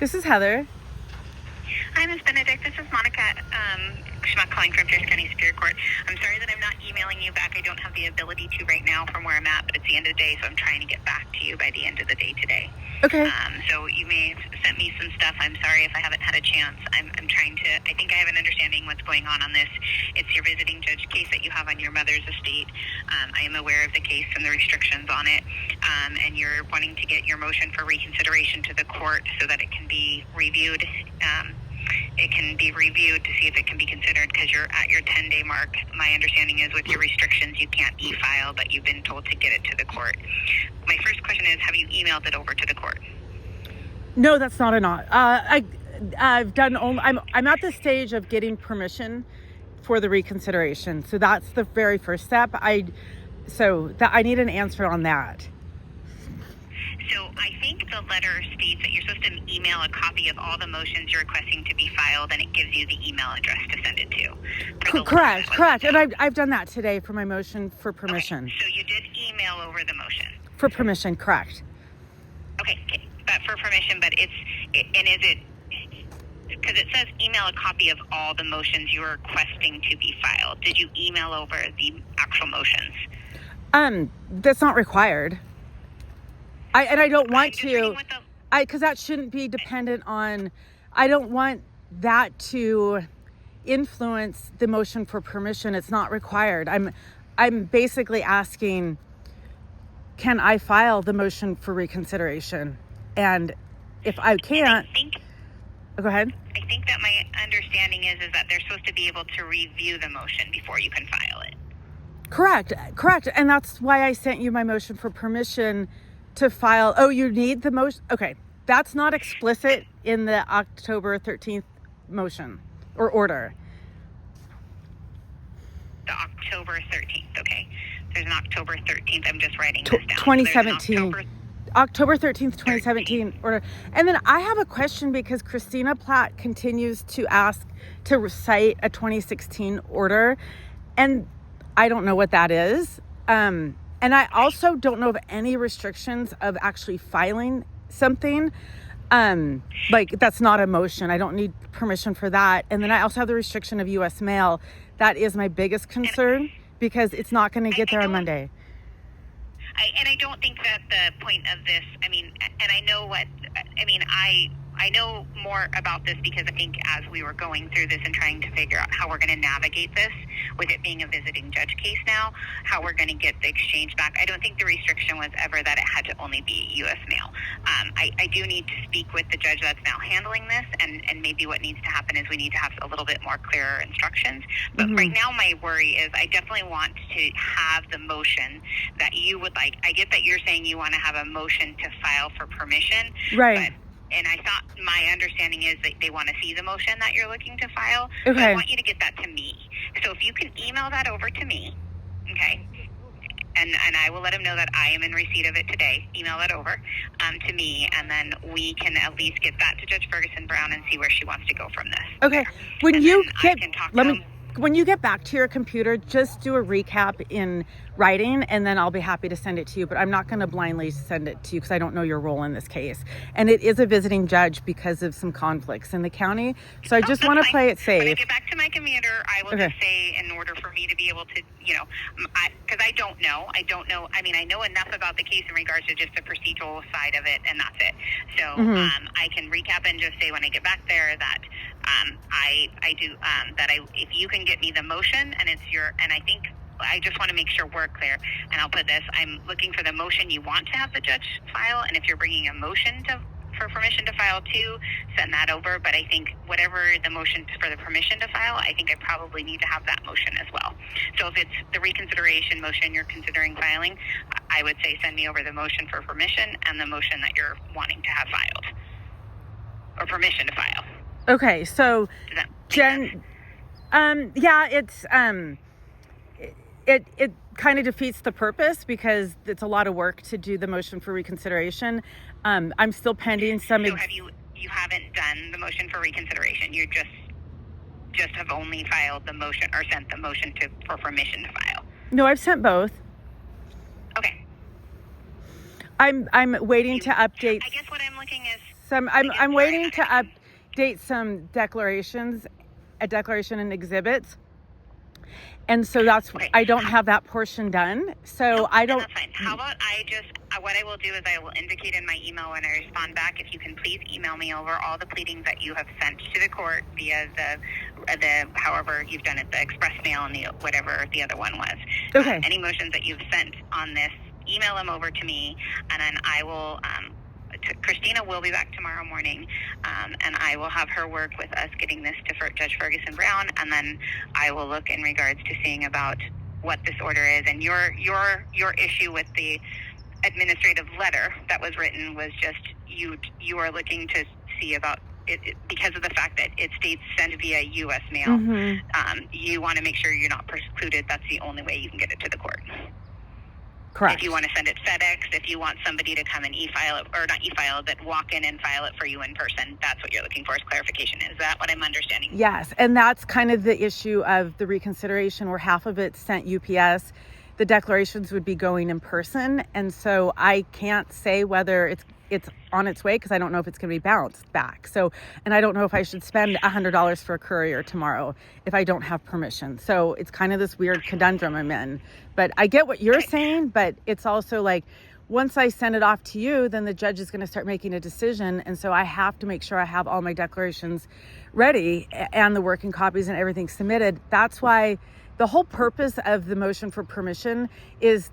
This is Heather. Hi, Ms. Benedict. This is Monica Schmuck calling from Kitsap County Superior Court. I'm sorry that I'm not emailing you back. I don't have the ability to right now from where I'm at, but it's the end of the day, so I'm trying to get back to you by the end of the day today. Okay. So you may have sent me some stuff. I'm sorry if I haven't had a chance. I'm trying to, I think I have an understanding what's going on this. It's your visiting judge case that you have on your mother's estate. I am aware of the case and the restrictions on it, and you're wanting to get your motion for reconsideration to the court so that it can be reviewed. It can be reviewed to see if it can be considered because you're at your 10-day mark. My understanding is with your restrictions, you can't e-file, but you've been told to get it to the court. My first question is, have you emailed it over to the court? No, that's not an I've done only, I'm at the stage of getting permission for the reconsideration. So that's the very first step. I need an answer on that. So I think the letter states that you're supposed to email a copy of all the motions you're requesting to be filed, and it gives you the email address to send it to. Correct. And I've done that today for my motion for permission. Okay. So you did email over the motion? For permission, correct. Okay. But for permission, but is it, because it says email a copy of all the motions you're requesting to be filed. Did you email over the actual motions? That's not required. I don't want to, because that shouldn't be dependent on, I don't want that to influence the motion for permission. It's not required. I'm basically asking, can I file the motion for reconsideration? And if I can't, go ahead. I think that my understanding is that they're supposed to be able to review the motion before you can file it. Correct. And that's why I sent you my motion for permission to file. Oh, you need the motion? Okay. That's not explicit in the October 13th motion or order. The October 13th. Okay. There's an October 13th. I'm just writing this down. 2017. October 13th, 2017 order. And then I have a question because Christina Platt continues to ask to recite a 2016 order. And I don't know what that is. And I also don't know of any restrictions of actually filing something. Like that's not a motion. I don't need permission for that. And then I also have the restriction of U.S. mail. That is my biggest concern because it's not going to get there on Monday. I don't think that the point of this, I know more about this because I think as we were going through this and trying to figure out how we're going to navigate this, with it being a visiting judge case now, how we're going to get the exchange back. I don't think the restriction was ever that it had to only be U.S. mail. I do need to speak with the judge that's now handling this, and maybe what needs to happen is we need to have a little bit more clearer instructions. But right now my worry is I definitely want to have the motion that you would like. I get that you're saying you want to have a motion to file for permission. Right. And I thought my understanding is that they want to see the motion that you're looking to file. Okay. So I want you to get that to me. So if you can email that over to me, okay, and I will let him know that I am in receipt of it today. Email that over to me, and then we can at least get that to Judge Ferguson Brown and see where she wants to go from this. Okay. When you get back to your computer, just do a recap in writing, and then I'll be happy to send it to you. But I'm not going to blindly send it to you because I don't know your role in this case. And it is a visiting judge because of some conflicts in the county. So I just want to play it safe. When I get back to my computer, I will just say, in order for me to be able to, because I don't know. I know enough about the case in regards to just the procedural side of it, and that's it. So I can recap and just say when I get back there that if you can get me the motion and I just want to make sure we're clear, and I'll put this, I'm looking for the motion you want to have the judge file, and if you're bringing a motion for permission to file too, send that over, but I think whatever the motion for the permission to file, I think I probably need to have that motion as well. So if it's the reconsideration motion you're considering filing, I would say send me over the motion for permission and the motion that you're wanting to have filed, or permission to file. Okay, so Jen, it kind of defeats the purpose because it's a lot of work to do the motion for reconsideration. I'm still pending some. So you haven't done the motion for reconsideration. You just have only filed the motion or sent the motion for permission to file. No, I've sent both. Okay. I'm waiting to update. I guess what I'm looking is I'm waiting to update some declarations, a declaration and exhibits. And so I don't have that portion done. So I don't. That's fine. How about what I will do is I will indicate in my email when I respond back, if you can please email me over all the pleadings that you have sent to the court via the however you've done it, the express mail and the whatever the other one was. Okay. Any motions that you've sent on this, email them over to me, and then I will. Christina will be back tomorrow morning, and I will have her work with us getting this to Judge Ferguson Brown, and then I will look in regards to seeing about what this order is. And your issue with the administrative letter that was written was just you are looking to see about it because of the fact that it states sent via U.S. mail. Mm-hmm. You want to make sure you're not precluded. That's the only way you can get it to the court. Correct. If you want to send it FedEx, if you want somebody to come and e-file it, or not e-file it, but walk in and file it for you in person, that's what you're looking for is clarification. Is that what I'm understanding? Yes, and that's kind of the issue of the reconsideration where half of it's sent UPS. The declarations would be going in person, and so I can't say whether it's on its way because I don't know if it's going to be bounced back. So, and I don't know if I should spend $100 for a courier tomorrow if I don't have permission. So it's kind of this weird conundrum I'm in. But I get what you're saying, but it's also like once I send it off to you, then the judge is going to start making a decision. And so I have to make sure I have all my declarations ready and the working copies and everything submitted. That's why the whole purpose of the motion for permission is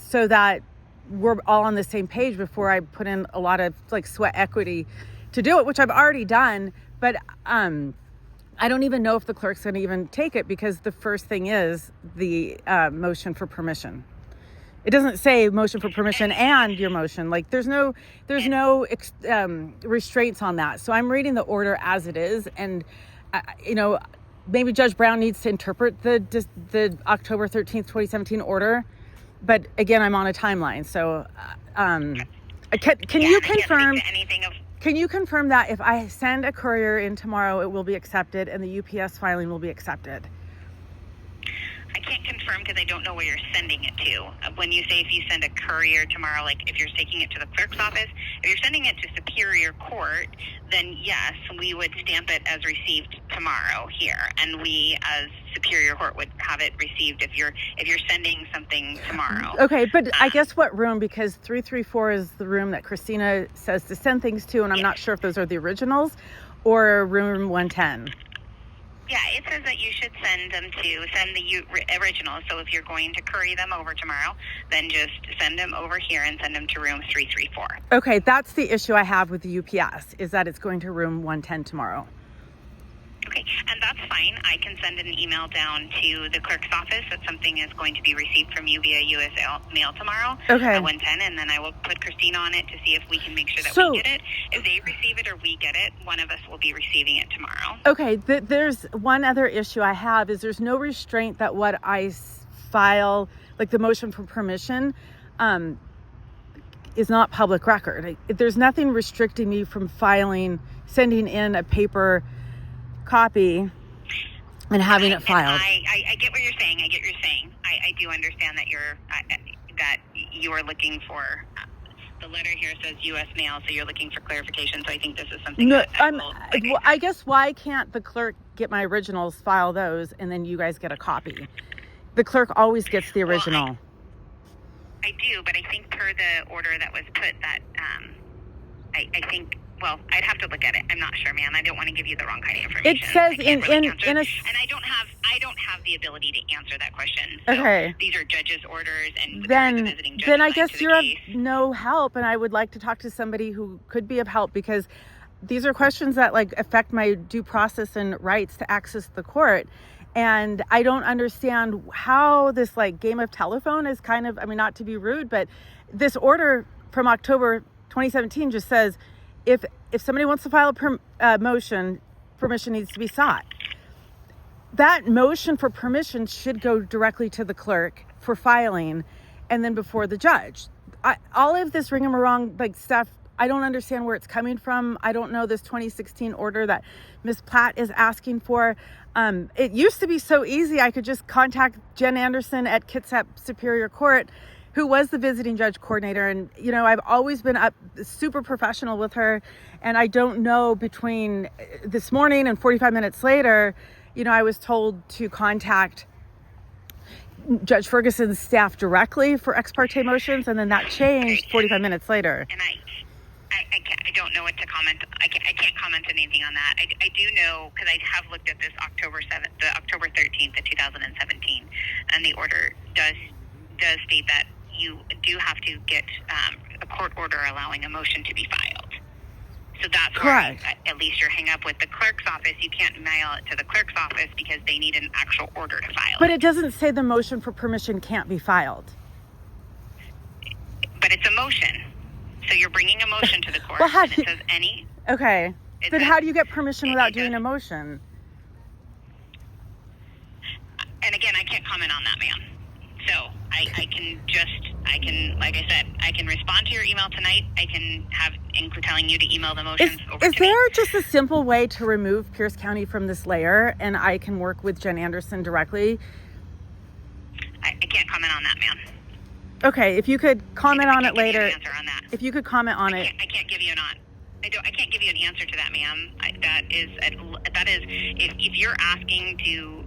so that we're all on the same page before I put in a lot of like sweat equity to do it, which I've already done. But I don't even know if the clerk's going to even take it because the first thing is the motion for permission. It doesn't say motion for permission and your motion. Like there's no restraints on that. So I'm reading the order as it is, and maybe Judge Brown needs to interpret the October 13th, 2017 order. But again, I'm on a timeline. So can you confirm? Can you confirm that if I send a courier in tomorrow, it will be accepted and the UPS filing will be accepted? I can't confirm because I don't know where you're sending it to. When you say if you send a courier tomorrow, like if you're taking it to the clerk's office, if you're sending it to Superior Court, then yes, we would stamp it as received tomorrow here, and we as Superior Court would have it received if you're sending something tomorrow. Okay, but I guess what room? Because 334 is the room that Christina says to send things to, and I'm not sure if those are the originals or room 110. Yeah, it says that you should send the originals. So if you're going to courier them over tomorrow, then just send them over here and send them to room 334. Okay, that's the issue I have with the UPS, is that it's going to room 110 tomorrow. Okay, and that's fine. I can send an email down to the clerk's office that something is going to be received from you via U.S. mail tomorrow at 110, and then I will put Christina on it to see if we can make sure that we get it. If they receive it or we get it, one of us will be receiving it tomorrow. Okay, there's one other issue I have is there's no restraint that what I file, like the motion for permission, is not public record. There's nothing restricting me from sending in a paper copy and having it filed. I get what you're saying. I do understand that you are looking for the letter here says U.S. mail, so you're looking for clarification. So I think this is something. No, I guess why can't the clerk get my originals, file those, and then you guys get a copy? The clerk always gets the original. Well, I do, but I think per the order that was put, that I think. Well, I'd have to look at it. I'm not sure, ma'am. I don't want to give you the wrong kind of information. It says and I don't have the ability to answer that question. So okay. These are judges' orders, and then I guess you're of no help, and I would like to talk to somebody who could be of help because these are questions that like affect my due process and rights to access the court. And I don't understand how this like game of telephone is kind of, I mean, not to be rude, but this order from October 2017 just says, if somebody wants to file a motion, permission needs to be sought. That motion for permission should go directly to the clerk for filing and then before the judge. All of this ringamarong like stuff, I don't understand where it's coming from. I don't know this 2016 order that Ms. Platt is asking for. It used to be so easy. I could just contact Jen Anderson at Kitsap Superior Court, who was the visiting judge coordinator. And, I've always been super professional with her. And I don't know, between this morning and 45 minutes later, I was told to contact Judge Ferguson's staff directly for ex parte motions. And then that changed 45 minutes later. And I don't know what to comment. I can't comment on anything on that. I do know, because I have looked at this October 13th of 2017, and the order does state that you do have to get a court order allowing a motion to be filed. So that's correct. Why, at least you're hang up with the clerk's office. You can't mail it to the clerk's office because they need an actual order to file. But it doesn't say the motion for permission can't be filed. But it's a motion. So you're bringing a motion to the court. Well, and it says any. Okay. But how do you get permission without doing a motion? And again, I can't comment on that, ma'am. So I can, like I said, I can respond to your email tonight. I can have include telling you to email the motions over to me. Is there just a simple way to remove Pierce County from this layer, and I can work with Jen Anderson directly? I can't comment on that, ma'am. Okay, if you could comment on it later. I can't give you an answer on that. If you could comment on it. I can't give you I can't give you an answer to that, ma'am. That is if you're asking to,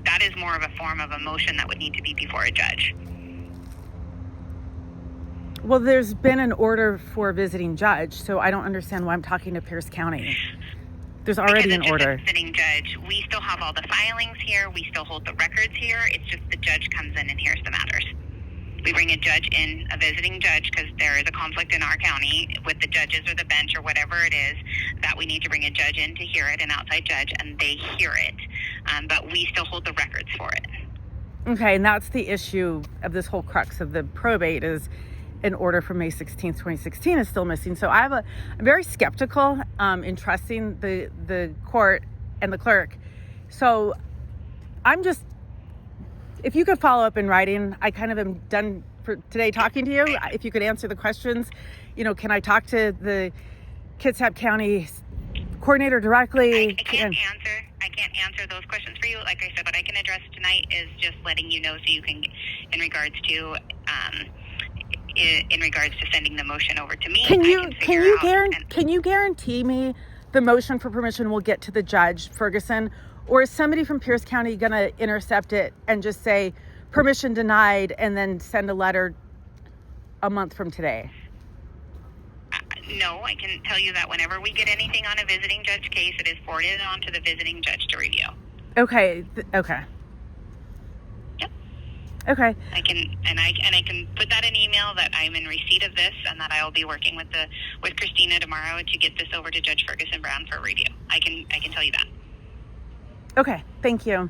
that is more of a form of a motion that would need to be before a judge. Well, there's been an order for a visiting judge, so I don't understand why I'm talking to Pierce County. There's already an order. Because it's a visiting judge. We still have all the filings here. We still hold the records here. It's just the judge comes in and hears the matters. We bring a judge in, a visiting judge, because there is a conflict in our county with the judges or the bench or whatever it is, that we need to bring a judge in to hear it, an outside judge, and they hear it. But we still hold the records for it. Okay, and that's the issue of this whole crux of the probate, is an order from May 16th, 2016 is still missing. So I'm very skeptical in trusting the court and the clerk. So I'm just, if you could follow up in writing, I kind of am done for today talking to you. If you could answer the questions, can I talk to the Kitsap County coordinator directly? I can't answer those questions for you. Like I said, what I can address tonight is just letting you know, so you can, in regards to sending the motion over to me. Can you guarantee me the motion for permission will get to the judge, Ferguson? Or is somebody from Pierce County going to intercept it and just say permission denied and then send a letter a month from today? No, I can tell you that whenever we get anything on a visiting judge case, it is forwarded on to the visiting judge to review. Okay. Okay. Yep. Okay. I can put that in email that I'm in receipt of this, and that I will be working with Christina tomorrow to get this over to Judge Ferguson Brown for review. I can tell you that. Okay, thank you.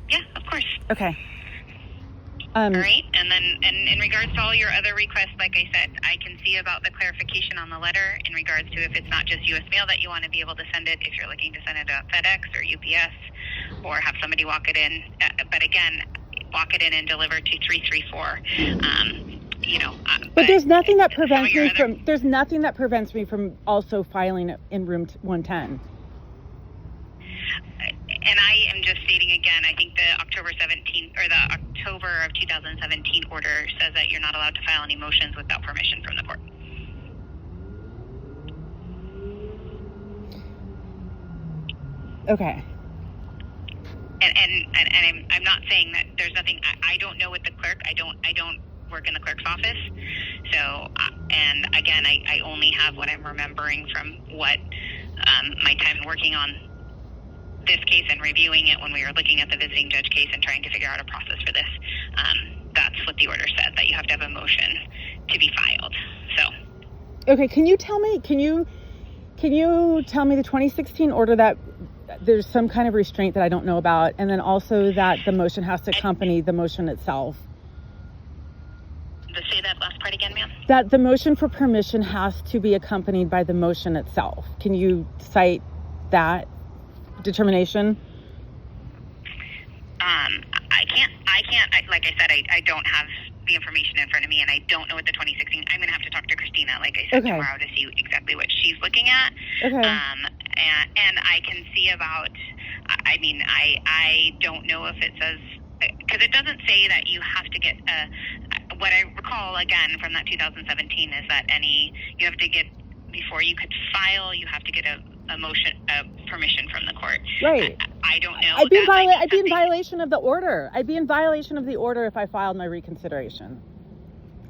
Yeah, of course. Okay. All right, and in regards to all your other requests, like I said, I can see about the clarification on the letter in regards to if it's not just U.S. mail that you want to be able to send it, if you're looking to send it to FedEx or UPS, or have somebody walk it in. But again, walk it in and deliver to 334. But there's nothing that prevents me from. There's nothing that prevents me from also filing it in room 110. And I am just stating again, I think the October of 2017 order says that you're not allowed to file any motions without permission from the court. Okay. And I'm not saying that there's nothing. I don't know with the clerk. I don't work in the clerk's office. So, and again, I only have what I'm remembering from what my time working on this case and reviewing it when we were looking at the visiting judge case and trying to figure out a process for this. That's what the order said, that you have to have a motion to be filed. So. Okay, can you tell me the 2016 order that there's some kind of restraint that I don't know about, and then also that the motion has to accompany the motion itself? Say that last part again, ma'am. That the motion for permission has to be accompanied by the motion itself. Can you cite that determination? I can't. Like I said, I don't have the information in front of me, and I don't know what the 2016. I'm going to have to talk to Christina, like I said, tomorrow to see exactly what she's looking at. Okay. And I can see about. I don't know if it says, because it doesn't say that you have to get what I recall, again, from that 2017 is that you have to get, before you could file, you have to get a permission from the court. Right. I don't know. I'd be in violation of the order. I'd be in violation of the order if I filed my reconsideration.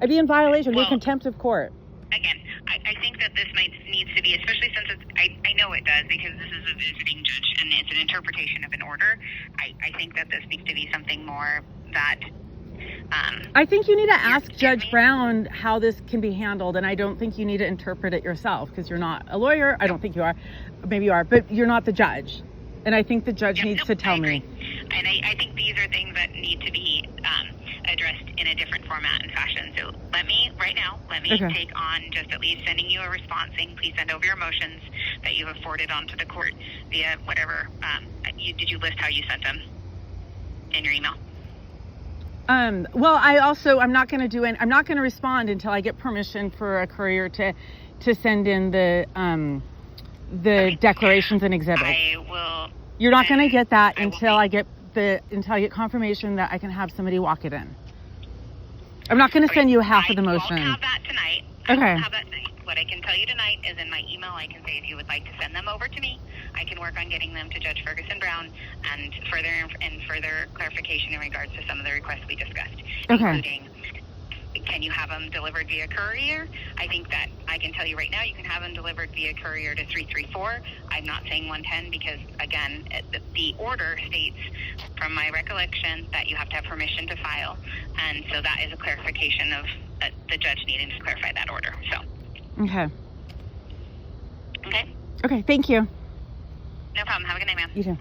I'd be in violation. Well, contempt of court. Again, I think that this needs to be, especially since I know it does, because this is a visiting judge and it's an interpretation of an order. I think that this needs to be something more that... I think you need to ask Judge Brown how this can be handled, and I don't think you need to interpret it yourself, because you're not a lawyer. I don't think you are. Maybe you are, but you're not the judge. And I think the judge needs to tell me. And I think these are things that need to be addressed in a different format and fashion. So let me take on just at least sending you a response saying, please send over your motions that you have forwarded on to the court via whatever. Did you list how you sent them in your email? Well, I'm not going to respond until I get permission for a courier to send in the declarations and exhibits. I will. You're not going to get that until I get confirmation that I can have somebody walk it in. I'm not going to send you half of the motion. I won't have that tonight. Okay. I won't have that tonight. What I can tell you tonight is in my email, I can say if you would like to send them over to me, I can work on getting them to Judge Ferguson Brown and further clarification in regards to some of the requests we discussed, including can you have them delivered via courier? I think that I can tell you right now you can have them delivered via courier to 334. I'm not saying 110 because, again, the order states, from my recollection, that you have to have permission to file. And so that is a clarification of the judge needing to clarify that order. So. Okay. Okay? Okay, thank you. No problem. Have a good night, ma'am. You too.